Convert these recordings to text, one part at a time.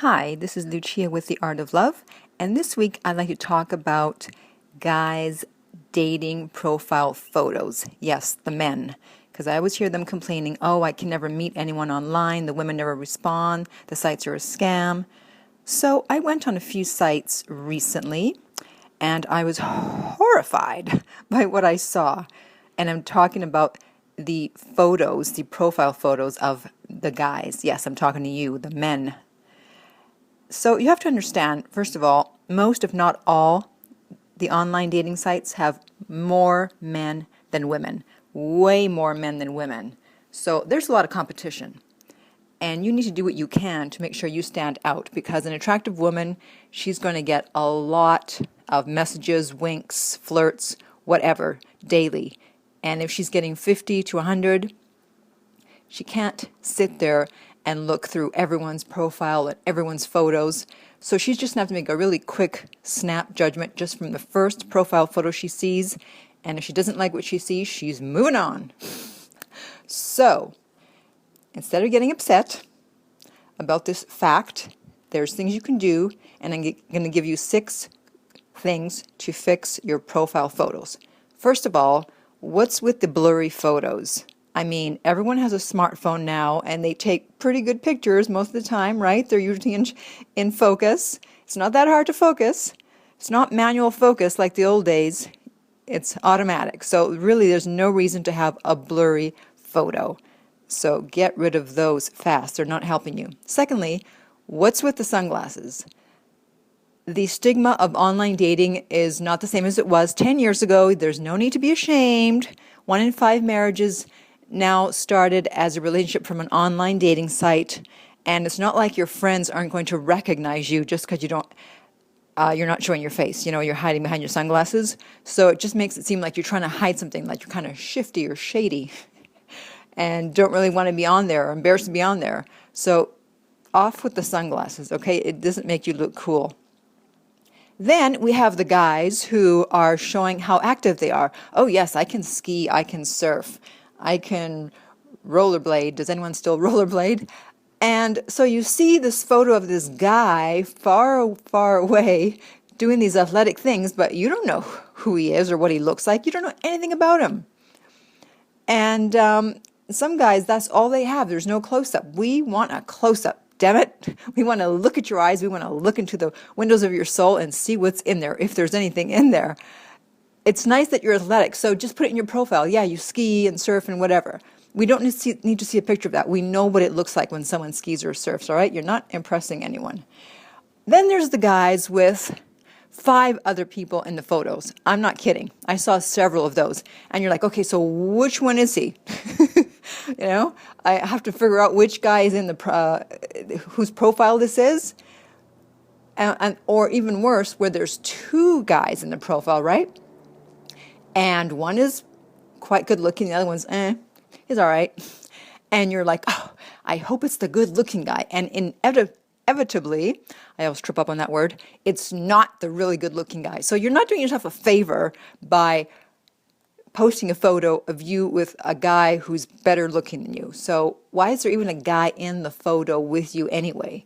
Hi, this is Lucia with The Art of Love, and this week I'd like to talk about guys' dating profile photos. Yes, the men. Because I always hear them complaining, oh, I can never meet anyone online, the women never respond, the sites are a scam. So I went on a few sites recently, and I was horrified by what I saw. And I'm talking about the photos, the profile photos of the guys. Yes, I'm talking to you, the men. So you have to understand, first of all, most, if not all, the online dating sites have more men than women, way more men than women. So there's a lot of competition. And you need to do what you can to make sure you stand out, because an attractive woman, she's going to get a lot of messages, winks, flirts, whatever, daily. And if she's getting 50 to 100, she can't sit there and look through everyone's profile and everyone's photos. So she's just going to have to make a really quick snap judgment just from the first profile photo she sees. And if she doesn't like what she sees, she's moving on. So instead of getting upset about this fact, there's things you can do, and I'm going to give you 6 things to fix your profile photos. First of all, what's with the blurry photos? I mean, everyone has a smartphone now, and they take pretty good pictures most of the time, right? They're usually in focus. It's not that hard to focus. It's not manual focus like the old days. It's automatic. So really, there's no reason to have a blurry photo. So get rid of those fast. They're not helping you. Secondly, what's with the sunglasses? The stigma of online dating is not the same as it was 10 years ago. There's no need to be ashamed. 1 in 5 marriages now started as a relationship from an online dating site, and it's not like your friends aren't going to recognize you just because you're not showing your face. You know, you're hiding behind your sunglasses. So it just makes it seem like you're trying to hide something, like you're kind of shifty or shady and don't really want to be on there or embarrassed to be on there. So off with the sunglasses, okay? It doesn't make you look cool. Then we have the guys who are showing how active they are. Oh yes, I can ski, I can surf, I can rollerblade. Does anyone still rollerblade? And so you see this photo of this guy far, far away doing these athletic things, but you don't know who he is or what he looks like. You don't know anything about him. And some guys, that's all they have. There's no close-up. We want a close-up. Damn it. We want to look at your eyes. We want to look into the windows of your soul and see what's in there, if there's anything in there. It's nice that you're athletic, so just put it in your profile. Yeah, you ski and surf and whatever. We don't need to see a picture of that. We know what it looks like when someone skis or surfs, all right? You're not impressing anyone. Then there's the guys with 5 other people in the photos. I'm not kidding. I saw several of those. And you're like, okay, so which one is he? You know, I have to figure out which guy is in the whose profile this is. Or even worse, where there's 2 guys in the profile, right? And one is quite good looking, the other one's he's all right. And you're like, oh, I hope it's the good looking guy. And inevitably, I always trip up on that word, it's not the really good looking guy. So you're not doing yourself a favor by posting a photo of you with a guy who's better looking than you. So why is there even a guy in the photo with you anyway?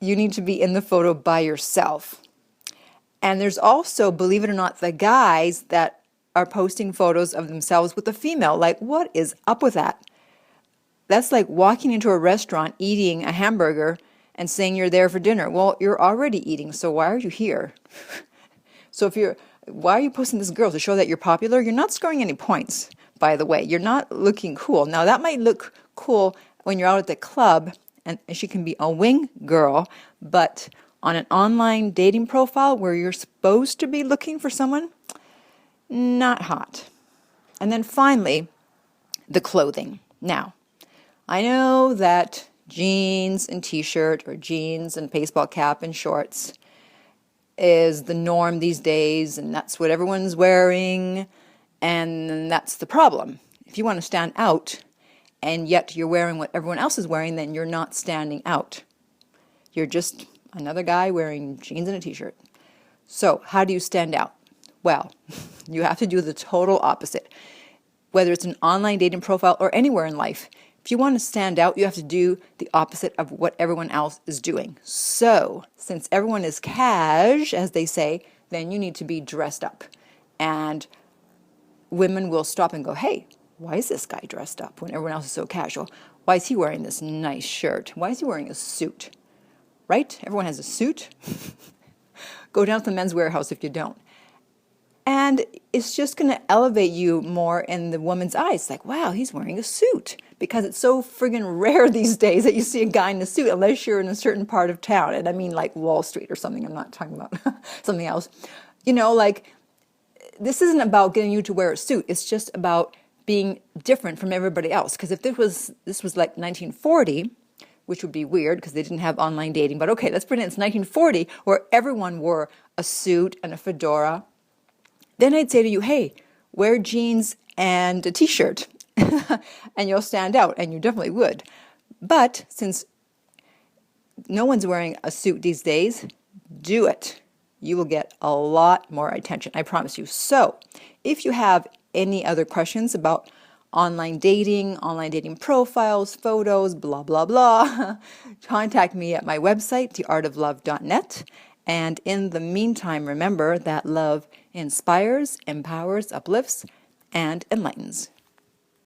You need to be in the photo by yourself. And there's also, believe it or not, the guys that are posting photos of themselves with a female. Like, what is up with that? That's like walking into a restaurant, eating a hamburger, and saying you're there for dinner. Well, you're already eating, so why are you here? So why are you posting this girl? To show that you're popular? You're not scoring any points, by the way. You're not looking cool. Now, that might look cool when you're out at the club, and she can be a wing girl, but on an online dating profile where you're supposed to be looking for someone, not hot. And then finally, the clothing. Now, I know that jeans and t-shirt or jeans and baseball cap and shorts is the norm these days, and that's what everyone's wearing, and that's the problem. If you want to stand out and yet you're wearing what everyone else is wearing, then you're not standing out. You're just another guy wearing jeans and a t-shirt. So how do you stand out? Well, you have to do the total opposite. Whether it's an online dating profile or anywhere in life, If you want to stand out, you have to do the opposite of what everyone else is doing. So, since everyone is cash, as they say, then you need to be dressed up. And women will stop and go, hey, why is this guy dressed up when everyone else is so casual? Why is he wearing this nice shirt? Why is he wearing a suit? Right? Everyone has a suit. Go down to the men's warehouse if you don't. And it's just going to elevate you more in the woman's eyes. Like, wow, he's wearing a suit. Because it's so friggin' rare these days that you see a guy in a suit, unless you're in a certain part of town. And I mean like Wall Street or something. I'm not talking about something else. You know, like, this isn't about getting you to wear a suit. It's just about being different from everybody else. Because if this was like 1940, which would be weird because they didn't have online dating. But okay, let's pretend it's 1940 where everyone wore a suit and a fedora. Then I'd say to you, hey, wear jeans and a t-shirt and you'll stand out, and you definitely would. But since no one's wearing a suit these days, do it. You will get a lot more attention, I promise you. So if you have any other questions about online dating profiles, photos, blah, blah, blah, contact me at my website, theartoflove.net. And in the meantime, remember that love inspires, empowers, uplifts, and enlightens.